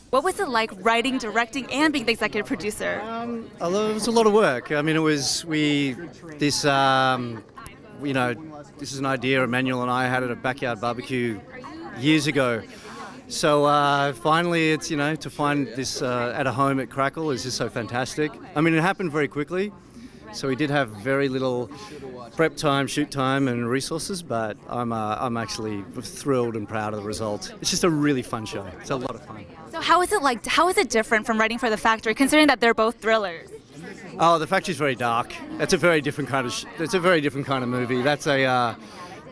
What was it like writing, directing, and being the executive producer? It was a lot of work. I mean, this is an idea Emmanuel and I had at a backyard barbecue years ago. So finally, it's, to find this at a home at Crackle is just so fantastic. I mean, it happened very quickly. So we did have very little prep time, shoot time, and resources, but I'm actually thrilled and proud of the result. It's just a really fun show. It's a lot of fun. So how is it like? How is it different from writing for The Factory, considering that they're both thrillers? Oh, The Factory's very dark. That's a very different kind of. It's a very different kind of movie. That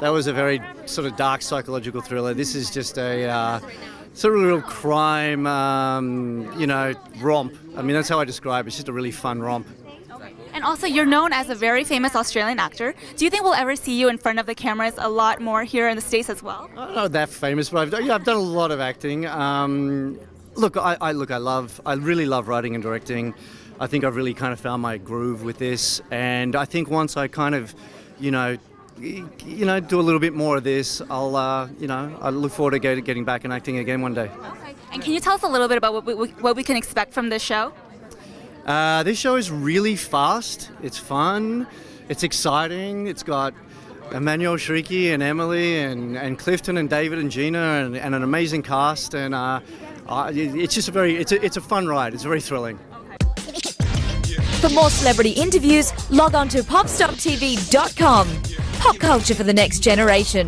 was a very sort of dark psychological thriller. This is just a sort of real crime, romp. I mean, that's how I describe it. It's just a really fun romp. And also, you're known as a very famous Australian actor. Do you think we'll ever see you in front of the cameras a lot more here in the States as well? I'm not that famous, but I've done a lot of acting. Look, I really love writing and directing. I think I've really kind of found my groove with this, and I think once I kind of, do a little bit more of this, I look forward to getting back and acting again one day. Okay. And can you tell us a little bit about what we can expect from this show? This show is really fast. It's fun. It's exciting. It's got Emmanuel, Shrieky, and Emily, and Clifton, and David, and Gina, and an amazing cast. And it's just it's a fun ride. It's very thrilling. For more celebrity interviews, log on to popstoptv.com. Pop culture for the next generation.